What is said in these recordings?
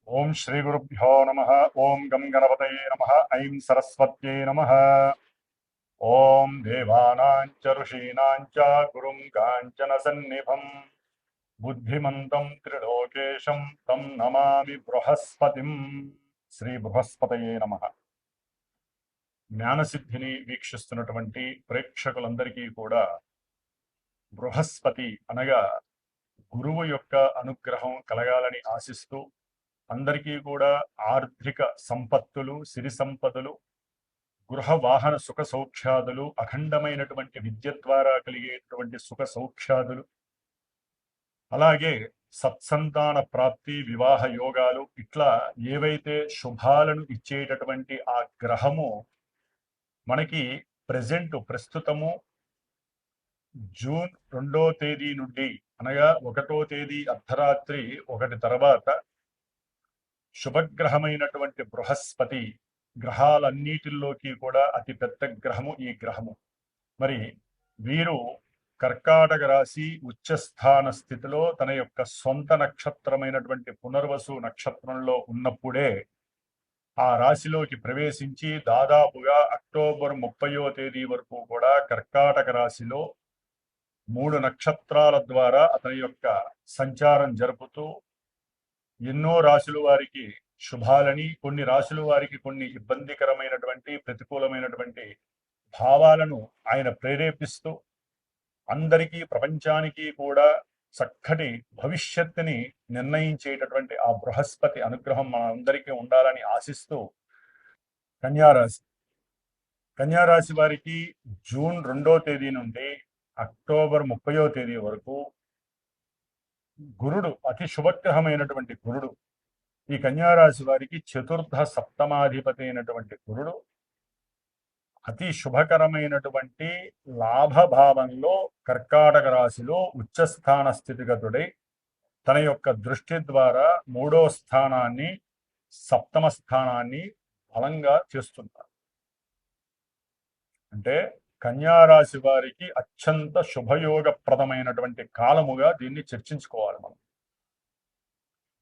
ఓం శ్రీ గురుభ్యో నమః. ఓం గం గణపతయే నమః. ఐం సరస్వత్యై నమః. ఓం దేవానాం చ ఋషీణాం చ గురుం కాంచన సన్నిభం బుద్ధిమంతం త్రిలోకేశం తం నమామి బృహస్పతిం. శ్రీ బృహస్పతయే నమః. జ్ఞానసిద్ధిని వీక్షిస్తున్నటువంటి ప్రేక్షకులందరికీ కూడా బృహస్పతి అనగా గురువు యొక్క అనుగ్రహం కలగాలని ఆశిస్తూ అందరికీ కూడా ఆర్థిక సంపత్తులు, సిరి సంపదలు, గృహ వాహన సుఖ సౌఖ్యాదులు, అఖండమైనటువంటి విద్య ద్వారా కలిగేటువంటి సుఖ సౌఖ్యాదులు, అలాగే సత్సంతాన ప్రాప్తి, వివాహ యోగాలు, ఇట్లా ఏవైతే శుభాలను ఇచ్చేటటువంటి ఆ గ్రహము మనకి ప్రస్తుతము జూన్ 2వ తేదీ నుండి అనగా 1వ తేదీ అర్ధరాత్రి 1 తర్వాత శుభగ్రహమైనటువంటి బృహస్పతి గ్రహాలన్నిటిల్లోకి కూడా అతి పెద్ద గ్రహము ఈ గ్రహము. మరి వీరు కర్కాటక రాశి ఉచ్చస్థాన స్థితిలో తన యొక్క సొంత నక్షత్రమైనటువంటి పునర్వసు నక్షత్రంలో ఉన్నప్పుడే ఆ రాశిలోకి ప్రవేశించి దాదాపుగా అక్టోబర్ 30వ తేదీ వరకు కూడా కర్కాటక రాశిలో 3 నక్షత్రాల ద్వారా అతని యొక్క సంచారం జరుపుతూ ఎన్నో రాశుల వారికి శుభాలని, కొన్ని రాశుల వారికి కొన్ని ఇబ్బందికరమైనటువంటి ప్రతికూలమైనటువంటి భావాలను ఆయన ప్రేరేపిస్తూ అందరికీ, ప్రపంచానికి కూడా చక్కటి భవిష్యత్తుని నిర్ణయించేటటువంటి ఆ బృహస్పతి అనుగ్రహం మనందరికీ ఉండాలని ఆశిస్తూ కన్యారాశి కన్యారాశి వారికి జూన్ 2వ తేదీ నుండి అక్టోబర్ 30వ తేదీ వరకు గురుడు, అతి శుభగ్రహమైనటువంటి గురుడు, ఈ కన్యారాశి వారికి చతుర్థ సప్తమాధిపతి అయినటువంటి గురుడు అతి శుభకరమైనటువంటి లాభభావంలో కర్కాటక రాశిలో ఉచ్చస్థాన స్థితిగతుడై తన యొక్క దృష్టి ద్వారా 3వ స్థానాన్ని, సప్తమ స్థానాన్ని బలంగా చేస్తున్నారు. అంటే కన్యారాశి వారికి అత్యంత శుభయోగప్రదమైనటువంటి కాలముగా దీన్ని చర్చించుకోవాలి. మనం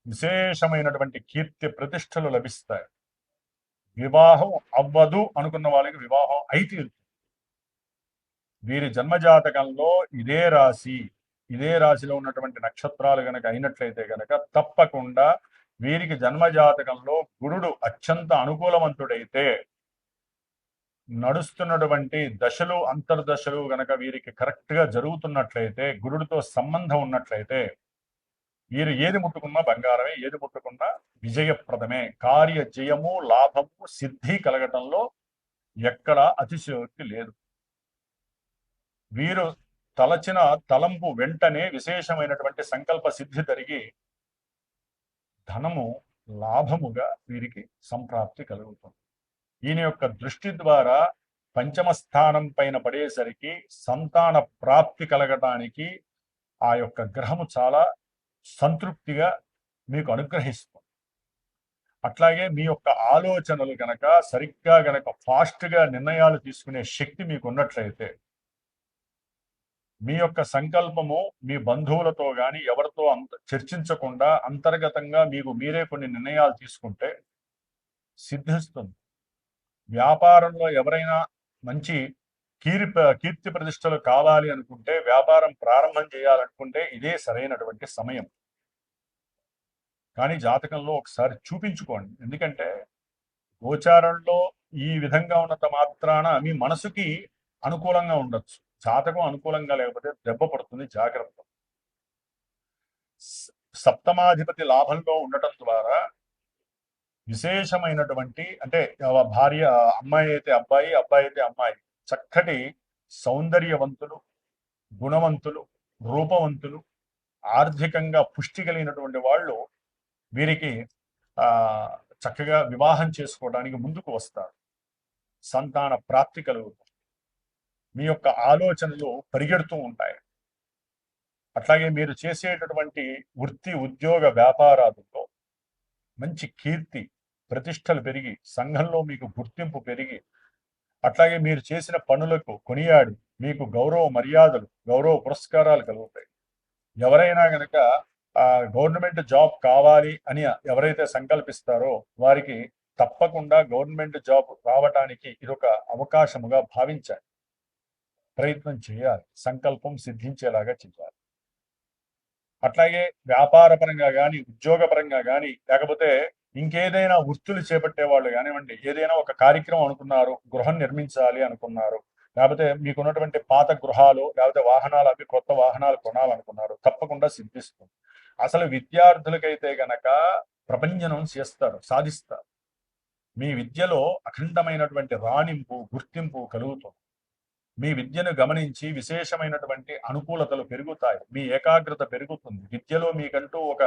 విశేషమైనటువంటి కీర్తి ప్రతిష్టలు లభిస్తాయి. వివాహం అవ్వదు అనుకున్న వాళ్ళకి వివాహం అయితే వీరి జన్మజాతకంలో ఇదే రాశిలో ఉన్నటువంటి నక్షత్రాలు గనక అయినట్లయితే గనక తప్పకుండా వీరికి జన్మజాతకంలో గురుడు అత్యంత అనుకూలవంతుడైతే నడుస్తున్నటువంటి దశలు, అంతర్దశలు గనక వీరికి కరెక్ట్ గా జరుగుతున్నట్లయితే, గురుడితో సంబంధం ఉన్నట్లయితే వీరు ఏది ముట్టుకున్నా బంగారమే, ఏది ముట్టుకున్నా విజయప్రదమే. కార్య జయము, లాభము, సిద్ధి కలగటంలో ఎక్కడ అతిశయోక్తి లేదు. వీరు తలచిన తలంపు వెంటనే విశేషమైనటువంటి సంకల్ప సిద్ధి జరిగి ధనము లాభముగా వీరికి సంప్రాప్తి కలుగుతుంది. ఈయన యొక్క దృష్టి ద్వారా పంచమ స్థానం పైన పడేసరికి సంతాన ప్రాప్తి కలగటానికి ఆ యొక్క గ్రహము చాలా సంతృప్తిగా మీకు అనుగ్రహిస్తుంది. అట్లాగే మీ యొక్క ఆలోచనలు గనక సరిగ్గా గనక ఫాస్ట్గా నిర్ణయాలు తీసుకునే శక్తి మీకు ఉన్నట్లయితే, మీ యొక్క సంకల్పము మీ బంధువులతో కానీ ఎవరితో చర్చించకుండా అంతర్గతంగా మీకు మీరే కొన్ని నిర్ణయాలు తీసుకుంటే సిద్ధిస్తుంది. వ్యాపారంలో ఎవరైనా మంచి కీర్తి ప్రతిష్టలు కావాలి అనుకుంటే, వ్యాపారం ప్రారంభం చేయాలనుకుంటే ఇదే సరైనటువంటి సమయం. కానీ జాతకంలో ఒకసారి చూపించుకోండి. ఎందుకంటే గోచారంలో ఈ విధంగా ఉన్నంత మాత్రాన మీ మనసుకి అనుకూలంగా ఉండొచ్చు, జాతకం అనుకూలంగా లేకపోతే దెబ్బ పడుతుంది, జాగ్రత్త. సప్తమాధిపతి లాభంలో ఉండటం ద్వారా విశేషమైనటువంటి, అంటే భార్య, అమ్మాయి అయితే అబ్బాయి, అబ్బాయి అయితే అమ్మాయి, చక్కటి సౌందర్యవంతులు, గుణవంతులు, రూపవంతులు, ఆర్థికంగా పుష్టి కలిగినటువంటి వాళ్ళు వీరికి చక్కగా వివాహం చేసుకోవడానికి ముందుకు వస్తారు. సంతాన ప్రాప్తి కలుగుతుంది. మీ యొక్క ఆలోచనలు పరిగెడుతూ ఉంటాయి. అట్లాగే మీరు చేసేటటువంటి వృత్తి, ఉద్యోగ, వ్యాపారాలలో మంచి కీర్తి ప్రతిష్టలు పెరిగి సంఘంలో మీకు గుర్తింపు పెరిగి, అట్లాగే మీరు చేసిన పనులకు కొనియాడి మీకు గౌరవ మర్యాదలు, గౌరవ పురస్కారాలు కలుగుతాయి. ఎవరైనా గనక గవర్నమెంట్ జాబ్ కావాలి అని ఎవరైతే సంకల్పిస్తారో వారికి తప్పకుండా గవర్నమెంట్ జాబ్ రావటానికి ఇదొక అవకాశముగా భావించాలి, ప్రయత్నం చేయాలి, సంకల్పం సిద్ధించేలాగా చేయాలి. అట్లాగే వ్యాపార పరంగా కానీ, ఉద్యోగ పరంగా కానీ, లేకపోతే ఇంకేదైనా వృత్తులు చేపట్టే వాళ్ళు కానివ్వండి, ఏదైనా ఒక కార్యక్రమం అనుకున్నారు, గృహం నిర్మించాలి అనుకున్నారు, లేకపోతే మీకున్నటువంటి పాత గృహాలు లేకపోతే వాహనాలు అవి కొత్త వాహనాలు కొనాలనుకున్నారు, తప్పకుండా సిద్ధిస్తుంది. అసలు విద్యార్థులకైతే గనక ప్రపంచనం చేస్తారు, సాధిస్తారు. మీ విద్యలో అఖండమైనటువంటి రాణింపు, గుర్తింపు కలుగుతుంది. మీ విద్యను గమనించి విశేషమైనటువంటి అనుకూలతలు పెరుగుతాయి, మీ ఏకాగ్రత పెరుగుతుంది, విద్యలో మీకంటూ ఒక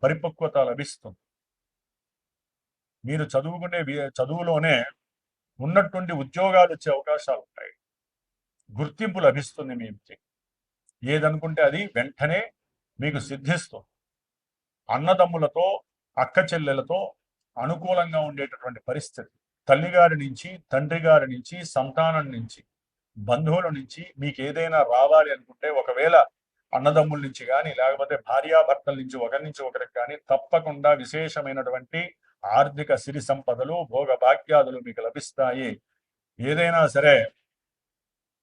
పరిపక్వత లభిస్తుంది. మీరు చదువుకునే చదువులోనే ఉన్నటువంటి ఉద్యోగాలు వచ్చే అవకాశాలు ఉంటాయి, గుర్తింపు లభిస్తుంది. మీ విద్య ఏదనుకుంటే అది వెంటనే మీకు సిద్ధిస్తుంది. అన్నదమ్ములతో, అక్క చెల్లెలతో అనుకూలంగా ఉండేటటువంటి పరిస్థితి, తల్లిగారి నుంచి, తండ్రి గారి నుంచి, సంతానం నుంచి, బంధువుల నుంచి మీకు ఏదైనా రావాలి అనుకుంటే, ఒకవేళ అన్నదమ్ముల నుంచి కానీ లేకపోతే భార్యాభర్తల నుంచి ఒకరి నుంచి ఒకరికి కానీ తప్పకుండా విశేషమైనటువంటి ఆర్థిక సిరి సంపదలు, భోగ భాగ్యాదులు మీకు లభిస్తాయి. ఏదైనా సరే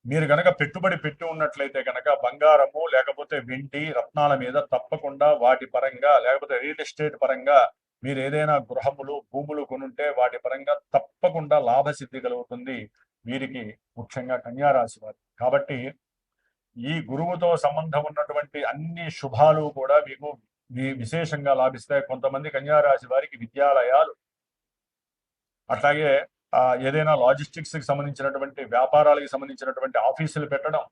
మీరు గనక పెట్టుబడి పెట్టి ఉన్నట్లయితే గనక బంగారము లేకపోతే వెండి రత్నాల మీద తప్పకుండా వాటి పరంగా, లేకపోతే రియల్ ఎస్టేట్ పరంగా మీరు ఏదైనా గృహములు, భూములు కొనుంటే వాటి పరంగా తప్పకుండా లాభసిద్ధి కలుగుతుంది వీరికి, ముఖ్యంగా కన్యారాశి వారు. కాబట్టి ఈ గురువుతో సంబంధం ఉన్నటువంటి అన్ని శుభాలు కూడా మీకు విశేషంగా లాభిస్తాయి. కొంతమంది కన్యారాశి వారికి విద్యాలయాలు, అట్లాగే ఏదైనా లాజిస్టిక్స్ కి సంబంధించినటువంటి వ్యాపారాలకు సంబంధించినటువంటి ఆఫీసులు పెట్టడం,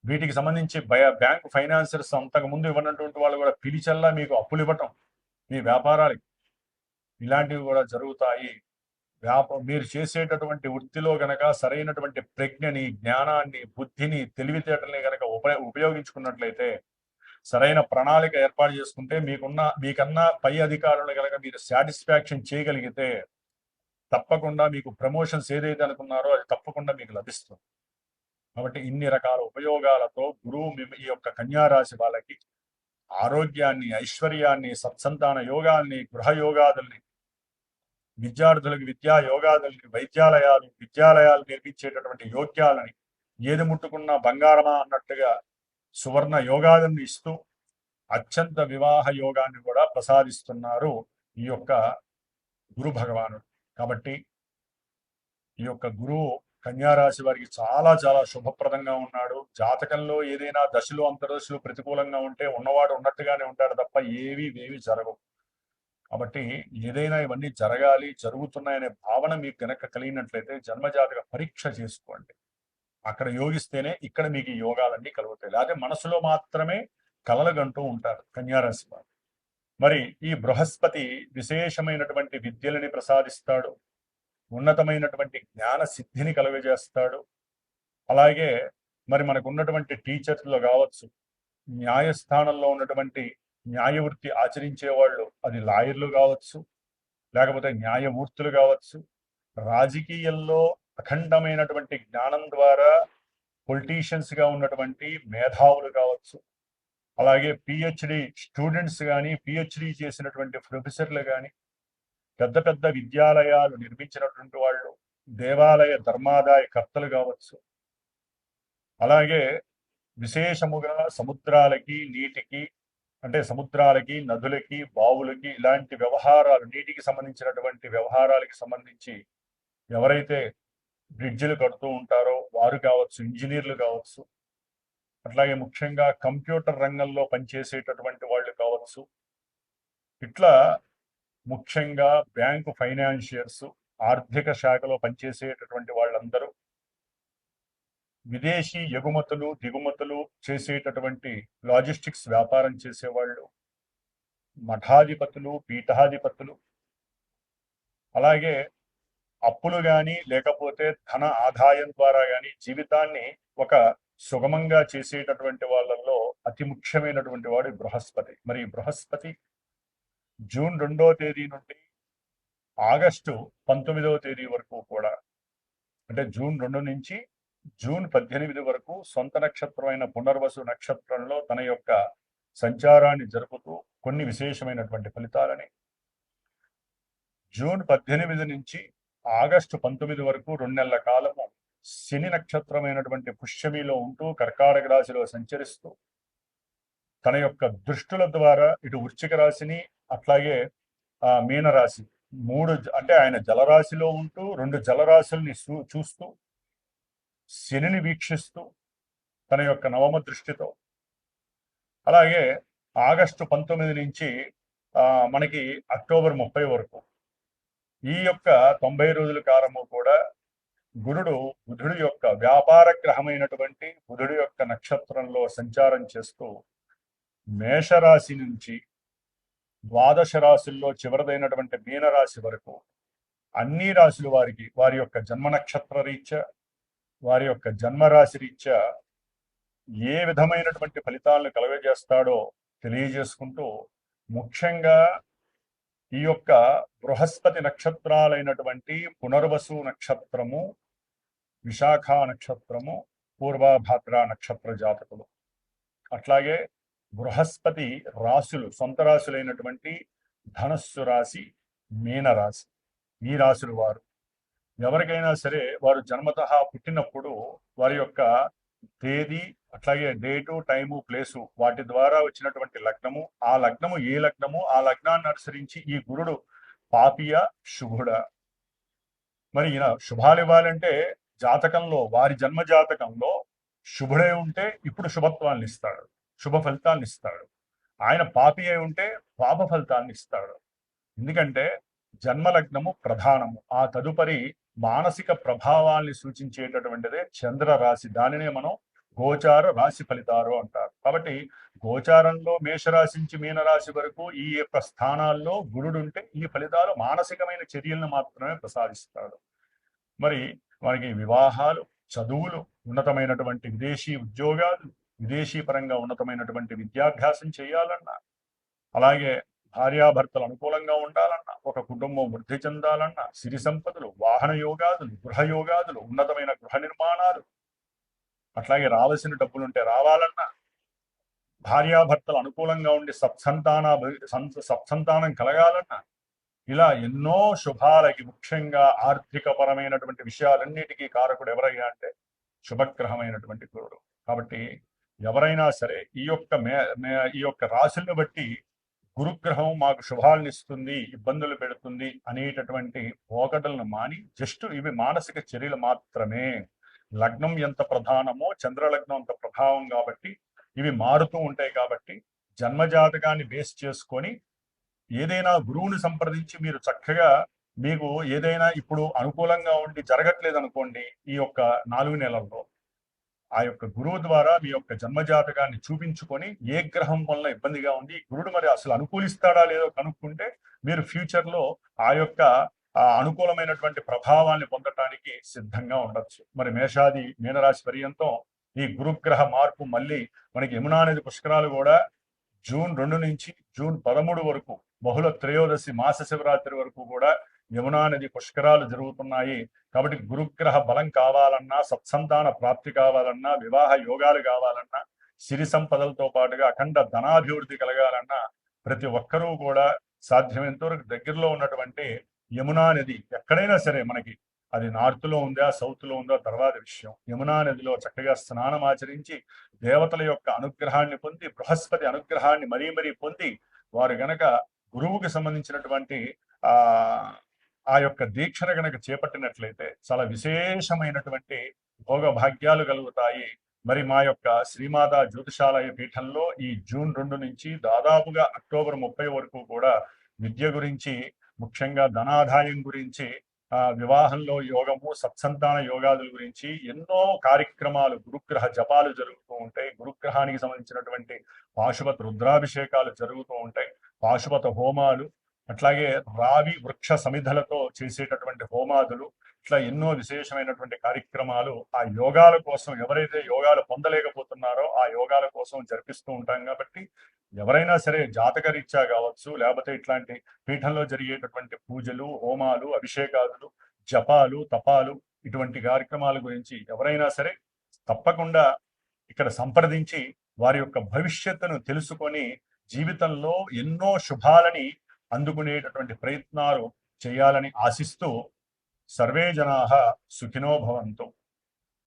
వీటికి సంబంధించి బ్యాంక్ ఫైనాన్సర్స్ అంతకు ముందు ఇవ్వనటువంటి వాళ్ళు కూడా పిలిచల్లా మీకు అప్పులు ఇవ్వటం మీ వ్యాపారాలకి, ఇలాంటివి కూడా జరుగుతాయి. మీరు చేసేటటువంటి వృత్తిలో గనక సరైనటువంటి ప్రజ్ఞని, జ్ఞానాన్ని, బుద్ధిని, తెలివితేటల్ని గనక ఉపయోగించుకున్నట్లయితే, సరైన ప్రణాళిక ఏర్పాటు చేసుకుంటే, మీకన్నా పై అధికారులు కనుక మీరు సాటిస్ఫాక్షన్ చేయగలిగితే తప్పకుండా మీకు ప్రమోషన్స్ ఏదైతే అనుకున్నారో అది తప్పకుండా మీకు లభిస్తుంది. కాబట్టి ఇన్ని రకాల ఉపయోగాలతో గురువు ఈ యొక్క కన్యారాశి వాళ్ళకి ఆరోగ్యాన్ని, ఐశ్వర్యాన్ని, సత్సంతాన యోగాల్ని, గృహ యోగాదుల్ని, విద్యార్థులకు విద్యా యోగాదుల్ని, విద్యాలయాలు నిర్మించేటటువంటి యోగ్యాలని, ఏది ముట్టుకున్న బంగారమా అన్నట్టుగా సువర్ణ యోగాలను ఇస్తూ అత్యంత వివాహ యోగాన్ని కూడా ప్రసాదిస్తున్నారు ఈ యొక్క గురు భగవానుడు. కాబట్టి ఈ యొక్క గురువు కన్యారాశి వారికి చాలా చాలా శుభప్రదంగా ఉన్నాడు. జాతకంలో ఏదైనా దశలు, అంతర్దశలు ప్రతికూలంగా ఉంటే ఉన్నవాడు ఉన్నట్టుగానే ఉంటాడు తప్ప ఏవి జరగవు. కాబట్టి ఏదైనా ఇవన్నీ జరగాలి, జరుగుతున్నాయనే భావన మీకు గనక కలిగినట్లయితే జన్మజాతక పరీక్ష చేసుకోండి. అక్కడ యోగిస్తేనే ఇక్కడ మీకు ఈ యోగాలన్నీ కలుగుతాయి. లేకపోతే మనసులో మాత్రమే కలలుగంటూ ఉంటారు కన్యారాశి వారు. మరి ఈ బృహస్పతి విశేషమైనటువంటి విద్యలని ప్రసాదిస్తాడు, ఉన్నతమైనటువంటి జ్ఞాన సిద్ధిని కలుగజేస్తాడు. అలాగే మరి మనకు ఉన్నటువంటి టీచర్స్లో కావచ్చు, న్యాయస్థానంలో ఉన్నటువంటి న్యాయవృత్తి ఆచరించే వాళ్ళు, అది లాయర్లు కావచ్చు, లేకపోతే న్యాయమూర్తులు కావచ్చు, రాజకీయాల్లో అఖండమైనటువంటి జ్ఞానం ద్వారా పొలిటీషియన్స్గా ఉన్నటువంటి మేధావులు కావచ్చు, అలాగే పిహెచ్డి స్టూడెంట్స్ కానీ, పిహెచ్డి చేసినటువంటి ప్రొఫెసర్లు కానీ, పెద్ద పెద్ద విద్యాలయాలు నిర్మించినటువంటి వాళ్ళు, దేవాలయ ధర్మాదాయ కర్తలు కావచ్చు, అలాగే విశేషముగా సముద్రాలకి, నీటికి, అంటే సముద్రాలకి, నదులకి, బావులకి, ఇలాంటి వ్యవహారాలు, నీటికి సంబంధించినటువంటి వ్యవహారాలకి సంబంధించి ఎవరైతే బ్రిడ్జిలు కడుతూ ఉంటారో వారు కావచ్చు, ఇంజనీర్లు కావచ్చు, అట్లాగే ముఖ్యంగా కంప్యూటర్ రంగంలో పనిచేసేటటువంటి వాళ్ళు కావచ్చు, ఇట్లా ముఖ్యంగా బ్యాంకు ఫైనాన్షియర్స్, ఆర్థిక శాఖలో పనిచేసేటటువంటి వాళ్ళందరూ, విదేశీ ఎగుమతులు దిగుమతులు చేసేటటువంటి లాజిస్టిక్స్ వ్యాపారం చేసేవాళ్ళు, మఠాధిపతులు, పీఠాధిపతులు, అలాగే అప్పులు కానీ లేకపోతే ధన ఆదాయం ద్వారా కానీ జీవితాన్ని ఒక సుగమంగా చేసేటటువంటి వాళ్ళల్లో అతి ముఖ్యమైనటువంటి వాడు బృహస్పతి. మరి బృహస్పతి జూన్ 2వ తేదీ నుండి ఆగస్టు 19వ తేదీ వరకు కూడా, అంటే జూన్ 2 నుంచి జూన్ 18 వరకు సొంత నక్షత్రమైన పునర్వసు నక్షత్రంలో తన యొక్క సంచారాన్ని జరుపుతూ కొన్ని విశేషమైనటువంటి ఫలితాలని జూన్ 18 నుంచి ఆగస్టు 19 వరకు 2 నెలల కాలము శని నక్షత్రమైనటువంటి పుష్యమిలో ఉంటూ కర్కాటక రాశిలో సంచరిస్తూ తన యొక్క దృష్టుల ద్వారా ఇటు వృశ్చిక రాశిని అట్లాగే మీనరాశి అంటే ఆయన జలరాశిలో ఉంటూ 2 జలరాశుల్ని చూస్తూ శనిని వీక్షిస్తూ తన యొక్క నవమ దృష్టితో అలాగే ఆగస్టు 19 నుంచి మనకి అక్టోబర్ 30 వరకు ఈ యొక్క 90 రోజుల కాలము కూడా గురుడు బుధుడి యొక్క వ్యాపార గ్రహమైనటువంటి బుధుడి యొక్క నక్షత్రంలో సంచారం చేస్తూ మేషరాశి నుంచి ద్వాదశ రాశుల్లో చివరిదైనటువంటి మీనరాశి వరకు అన్ని రాశుల వారికి వారి యొక్క జన్మ నక్షత్ర రీత్యా వారి యొక్క జన్మరాశి రీత్యా ఏ విధమైనటువంటి ఫలితాలను కలుగజేస్తాడో తెలియజేసుకుంటూ ముఖ్యంగా ఈ యొక్క బృహస్పతి నక్షత్రాలైనటువంటి పునర్వసు నక్షత్రము, విశాఖ నక్షత్రము, పూర్వభాద్ర నక్షత్ర జాతకులు అట్లాగే బృహస్పతి రాశులు సొంత రాశులైనటువంటి ధనస్సు రాశి, మీనరాశి ఈ రాశుల వారు ఎవరికైనా సరే వారు జన్మతః పుట్టినప్పుడు వారి యొక్క తేదీ అట్లాగే డేటు, టైము, ప్లేసు వాటి ద్వారా వచ్చినటువంటి లగ్నము, ఆ లగ్నము ఏ లగ్నము, ఆ లగ్నాన్ని అనుసరించి ఈ గురుడు పాపియ శుభుడ. మరి ఈయన శుభాలు ఇవ్వాలంటే జాతకంలో వారి జన్మ జాతకంలో శుభుడై ఉంటే ఇప్పుడు శుభత్వాన్ని ఇస్తాడు, శుభ ఫలితాన్ని ఇస్తాడు. ఆయన పాపి అయి ఉంటే పాప ఫలితాన్ని ఇస్తాడు. ఎందుకంటే జన్మలగ్నము ప్రధానము, ఆ తదుపరి మానసిక ప్రభావాల్ని సూచించేటటువంటిదే చంద్ర రాశి. దానినే మనం గోచార రాశి ఫలితాలు అంటారు. కాబట్టి గోచారంలో మేషరాశి నుంచి మీనరాశి వరకు ఈ యొక్క స్థానాల్లో గురుడు ఉంటే ఈ ఫలితాలు మానసికమైన చర్యలను మాత్రమే ప్రసాదిస్తాడు. మరి మనకి వివాహాలు, చదువులు, ఉన్నతమైనటువంటి విదేశీ ఉద్యోగాలు, విదేశీ పరంగా ఉన్నతమైనటువంటి విద్యాభ్యాసం చేయాలన్నా, అలాగే భార్యాభర్తలు అనుకూలంగా ఉండాలన్నా, ఒక కుటుంబం వృద్ధి చెందాలన్నా, సిరి సంపదలు, వాహన యోగాదులు, గృహ యోగాదులు, ఉన్నతమైన గృహ నిర్మాణాలు, అట్లాగే రావాల్సిన డబ్బులుంటే రావాలన్నా, భార్యాభర్తలు అనుకూలంగా ఉండి సత్సంతానం కలగాలన్నా, ఇలా ఎన్నో శుభాలకి ముఖ్యంగా ఆర్థిక పరమైనటువంటి విషయాలన్నిటికీ కారకుడు ఎవరయ్యా అంటే శుభగ్రహమైనటువంటి గురుడు. కాబట్టి ఎవరైనా సరే ఈ యొక్క రాశుల్ని బట్టి గురుగ్రహం మాకు శుభాలను ఇస్తుంది, ఇబ్బందులు పెడుతుంది అనేటటువంటి పోకడలను మాని జస్ట్ ఇవి మానసిక చర్యలు మాత్రమే. లగ్నం ఎంత ప్రధానమో చంద్రలగ్నం అంత ప్రభావం కాబట్టి ఇవి మారుతూ ఉంటాయి. కాబట్టి జన్మజాతకాన్ని బేస్ చేసుకొని ఏదైనా గురువుని సంప్రదించి మీరు చక్కగా మీకు ఏదైనా ఇప్పుడు అనుకూలంగా ఉండి జరగట్లేదు అనుకోండి, ఈ యొక్క 4 నెలల్లో ఆ యొక్క గురువు ద్వారా మీ యొక్క జన్మజాతకాన్ని చూపించుకొని ఏ గ్రహం వల్ల ఇబ్బందిగా ఉంది, గురుడు మరి అసలు అనుకూలిస్తాడా లేదో కనుక్కుంటే మీరు ఫ్యూచర్ లో ఆ యొక్క అనుకూలమైనటువంటి ప్రభావాన్ని పొందటానికి సిద్ధంగా ఉండొచ్చు. మరి మేషాది మీనరాశి పర్యంతం ఈ గురుగ్రహ మార్పు మళ్ళీ మనకి యమునా నది పుష్కరాలు కూడా జూన్ 2 నుంచి జూన్ 13 వరకు బహుళ త్రయోదశి మాస శివరాత్రి వరకు కూడా యమునా నది పుష్కరాలు జరుగుతున్నాయి. కాబట్టి గురుగ్రహ బలం కావాలన్నా, సత్సంతాన ప్రాప్తి కావాలన్నా, వివాహ యోగాలు కావాలన్నా, సిరి సంపదలతో పాటుగా అఖండ ధనాభివృద్ధి కలగాలన్నా ప్రతి ఒక్కరూ కూడా సాధ్యమైనంత వరకు దగ్గరలో ఉన్నటువంటి యమునా నది ఎక్కడైనా సరే, మనకి అది నార్త్ లో ఉందా సౌత్ లో ఉందా తర్వాత విషయం, యమునా నదిలో చక్కగా స్నానం ఆచరించి దేవతల యొక్క అనుగ్రహాన్ని పొంది, బృహస్పతి అనుగ్రహాన్ని మరీ మరీ పొంది వారు గనక గురువుకి సంబంధించినటువంటి ఆ యొక్క దీక్షను గనక చేపట్టినట్లయితే చాలా విశేషమైనటువంటి భోగ భాగ్యాలు కలుగుతాయి. మరి మా యొక్క శ్రీమాతా జ్యోతిషాలయ పీఠంలో ఈ జూన్ 2 నుంచి దాదాపుగా అక్టోబర్ 30 వరకు కూడా విద్య గురించి, ముఖ్యంగా ధనాదాయం గురించి, వివాహంలో యోగము, సత్సంతాన యోగాదుల గురించి ఎన్నో కార్యక్రమాలు, గురుగ్రహ జపాలు జరుగుతూ ఉంటాయి. గురుగ్రహానికి సంబంధించినటువంటి పాశుపత రుద్రాభిషేకాలు జరుగుతూ ఉంటాయి, పాశుపత హోమాలు, అట్లాగే రావి వృక్ష సమిధలతో చేసేటటువంటి హోమాదులు, ఇట్లా ఎన్నో విశేషమైనటువంటి కార్యక్రమాలు ఆ యోగాల కోసం, ఎవరైతే యోగాలు పొందలేకపోతున్నారో ఆ యోగాల కోసం జరిపిస్తూ ఉంటాం. కాబట్టి ఎవరైనా సరే జాతక రీత్యా కావచ్చు, లేకపోతే ఇట్లాంటి పీఠంలో జరిగేటటువంటి పూజలు, హోమాలు, అభిషేకాదులు, జపాలు, తపాలు, ఇటువంటి కార్యక్రమాల గురించి ఎవరైనా సరే తప్పకుండా ఇక్కడ సంప్రదించి వారి యొక్క భవిష్యత్తును తెలుసుకొని జీవితంలో ఎన్నో శుభాలని అందుకునేటటువంటి ప్రయత్నాలు చేయాలని ఆశిస్తూ సర్వే జనాః సుఖినో భవంతు.